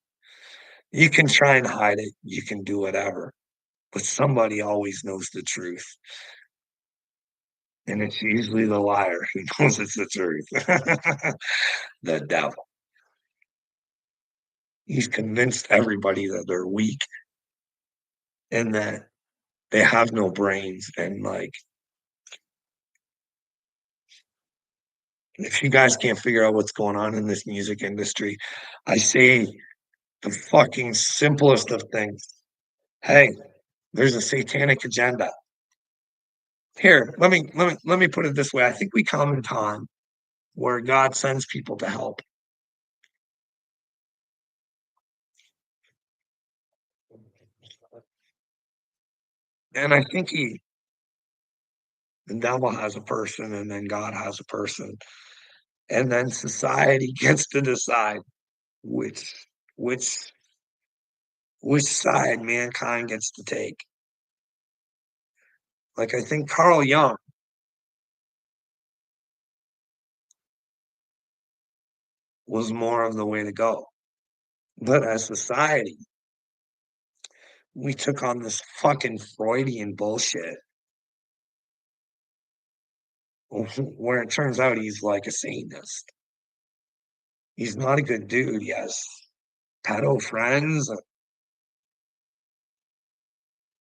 You can try and hide it, you can do whatever, but somebody always knows the truth, and it's usually the liar who knows it's the truth. The devil. He's convinced everybody that they're weak and that they have no brains, and, like, if you guys can't figure out what's going on in this music industry, I say the fucking simplest of things. Hey, there's a satanic agenda. Here, let me put it this way. I think we come in time where God sends people to help. And I think the devil has a person, and then God has a person, and then society gets to decide which which which side mankind gets to take. Like, I think Carl Jung was more of the way to go. But as society, we took on this fucking Freudian bullshit where it turns out he's like a Satanist. He's not a good dude. He has pedo friends.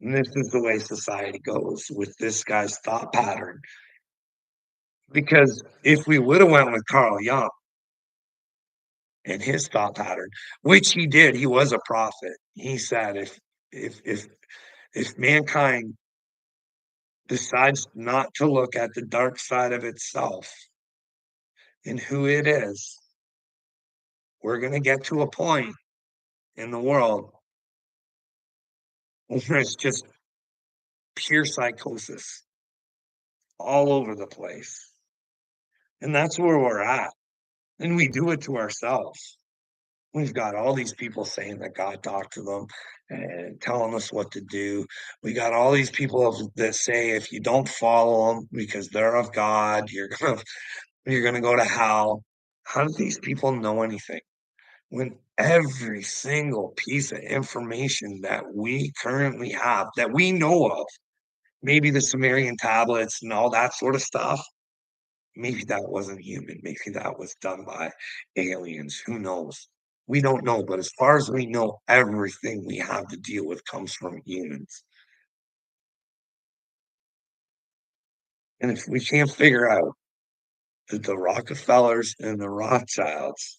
And this is the way society goes with this guy's thought pattern. Because if we would have went with Carl Jung and his thought pattern, which he did, he was a prophet. He said if if if mankind decides not to look at the dark side of itself and who it is, we're gonna get to a point in the world where it's just pure psychosis all over the place. And that's where we're at. And we do it to ourselves. We've got all these people saying that God talked to them and telling us what to do. We got all these people that say if you don't follow them because they're of God, you're gonna go to hell. How do these people know anything? When every single piece of information that we currently have, that we know of, maybe the Sumerian tablets and all that sort of stuff, maybe that wasn't human, maybe that was done by aliens, who knows? We don't know, but as far as we know, everything we have to deal with comes from humans, and if we can't figure out that the Rockefellers and the Rothschilds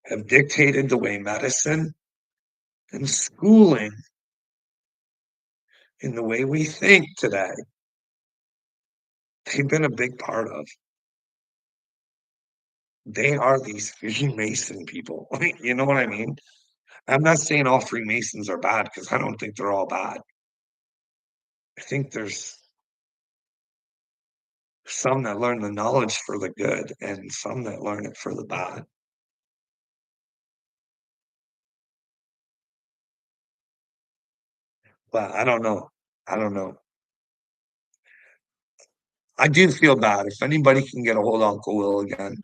have dictated the way medicine and schooling in the way we think today, they've been a big part of. They are these Freemason people, you know what I mean? I'm not saying all Freemasons are bad because I don't think they're all bad. I think there's some that learn the knowledge for the good and some that learn it for the bad. But I don't know. I don't know. I do feel bad. If anybody can get a hold of Uncle Will again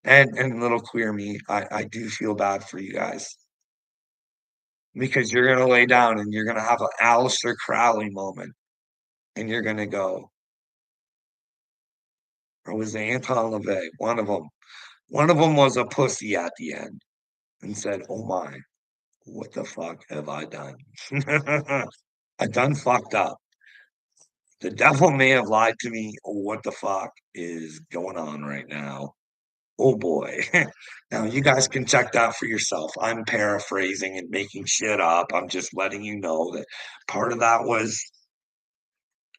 and little queer me, I do feel bad for you guys because you're gonna lay down and you're gonna have an Aleister Crowley moment and you're gonna go, or was it Anton LaVey? One of them. One of them was a pussy at the end and said, "Oh my, what the fuck have I done? I done fucked up. The devil may have lied to me. What the fuck is going on right now? Oh boy." Now you guys can check that for yourself. I'm paraphrasing and making shit up. I'm just letting you know that part of that was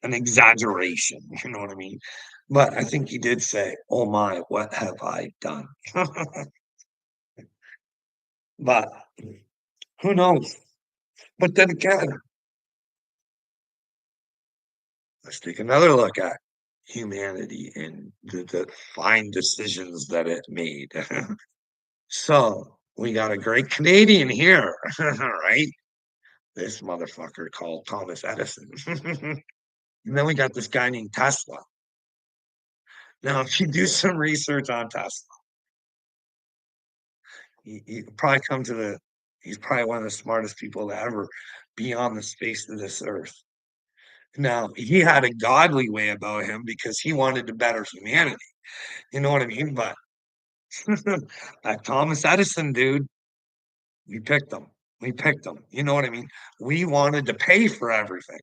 an exaggeration. You know what I mean? But I think he did say, "Oh my, what have I done?" But who knows? But then again, let's take another look at humanity and the fine decisions that it made. So we got a great Canadian here, right? This motherfucker called Thomas Edison. And then we got this guy named Tesla. Now, if you do some research on Tesla, you probably come to the he's probably one of the smartest people to ever be on the space of this earth. Now, he had a godly way about him because he wanted to better humanity. You know what I mean? But that Thomas Edison dude, we picked him. We picked him. You know what I mean? We wanted to pay for everything.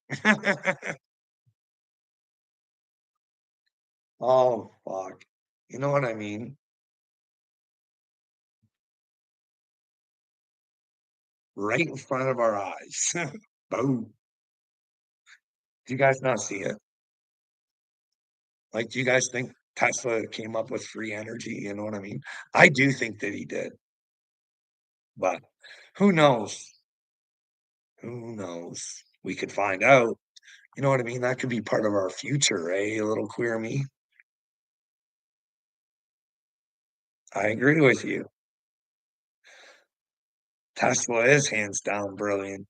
Oh, fuck. You know what I mean? Right in front of our eyes. Boom. Do you guys not see it? Like, do you guys think Tesla came up with free energy? You know what I mean? I do think that he did, but who knows? Who knows? We could find out. You know what I mean? That could be part of our future, eh? A little queer me. I agree with you. Tesla is hands down brilliant.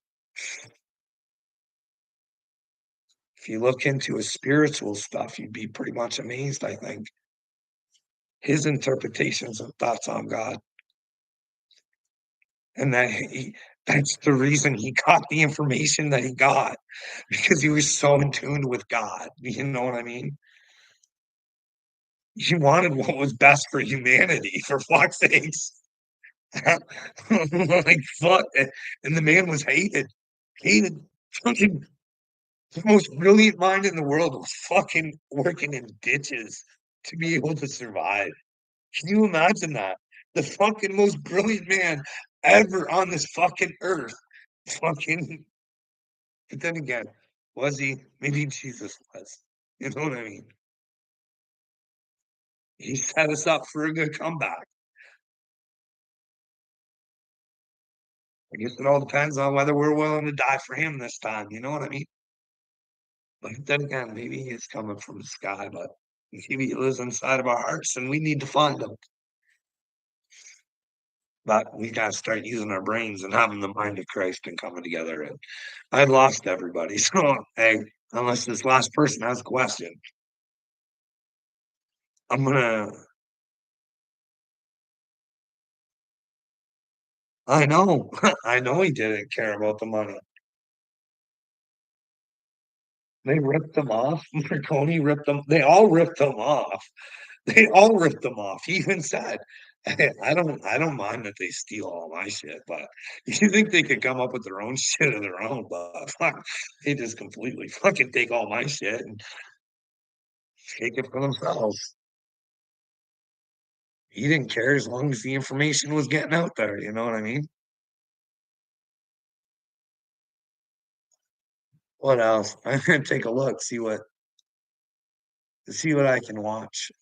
If you look into his spiritual stuff, you'd be pretty much amazed, I think. His interpretations of thoughts on God. And that's the reason he got the information that he got because he was so in tune with God. You know what I mean? He wanted what was best for humanity, for fuck's sakes. Like, fuck. And the man was hated. Hated. Fucking the most brilliant mind in the world was fucking working in ditches to be able to survive. Can you imagine that? The fucking most brilliant man ever on this fucking earth. Fucking, but then again, was he? Maybe Jesus was. You know what I mean? He set us up for a good comeback. I guess it all depends on whether we're willing to die for him this time. You know what I mean? But then again, maybe he's coming from the sky, but maybe he lives inside of our hearts and we need to find him. But we got to start using our brains and having the mind of Christ and coming together. And I lost everybody. So, hey, unless this last person has a question, I'm going to, I know, I know he didn't care about the money. They ripped them off. Marconi ripped them. They all ripped them off. They all ripped them off. He even said, I don't mind that they steal all my shit, but you think they could come up with their own shit of their own, but fuck, they just completely fucking take all my shit and take it for themselves. He didn't care as long as the information was getting out there, you know what I mean? What else? I'm gonna take a look, see what I can watch.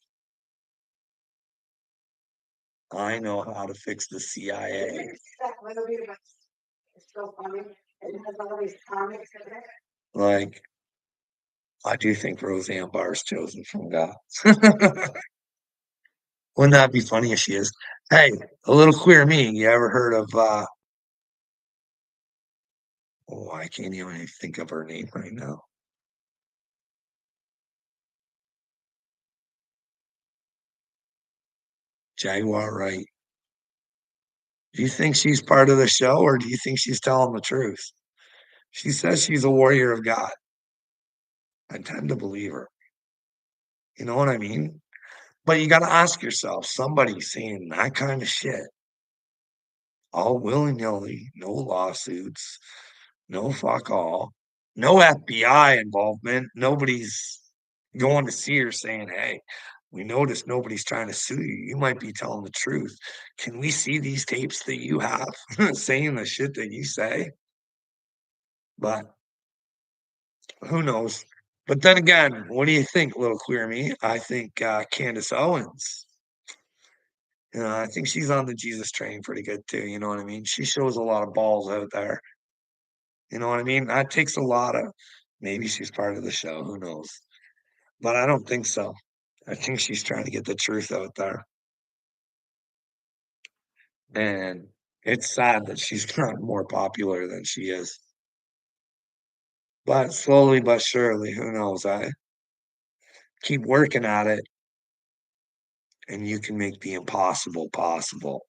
I know how to fix the CIA. Like, I do think Roseanne Barr is chosen from God. Wouldn't that be funny if she is? Hey, a little queer me. You ever heard of oh, I can't even think of her name right now. Jaguar Wright. Do you think she's part of the show or do you think she's telling the truth? She says she's a warrior of God. I tend to believe her. You know what I mean? But you gotta ask yourself, somebody saying that kind of shit, all willy-nilly, no lawsuits, no fuck all, no FBI involvement. Nobody's going to see her saying, "Hey, we noticed nobody's trying to sue you. You might be telling the truth. Can we see these tapes that you have saying the shit that you say?" But who knows? But then again, what do you think, little queer me? I think Candace Owens. I think she's on the Jesus train pretty good too. You know what I mean? She shows a lot of balls out there. You know what I mean? That takes a lot of Maybe she's part of the show, who knows? But I don't think so. I think she's trying to get the truth out there. And it's sad that she's not more popular than she is. But slowly but surely, who knows? I keep working at it and you can make the impossible possible.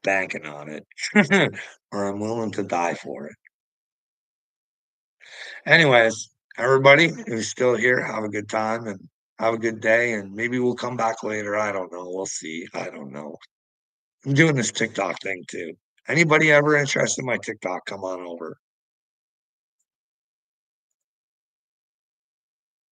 Banking on it. Or I'm willing to die for it. Anyways, everybody who's still here, have a good time and have a good day, and maybe we'll come back later. I don't know. We'll see. I don't know. I'm doing this TikTok thing too. Anybody ever interested in my TikTok, come on over.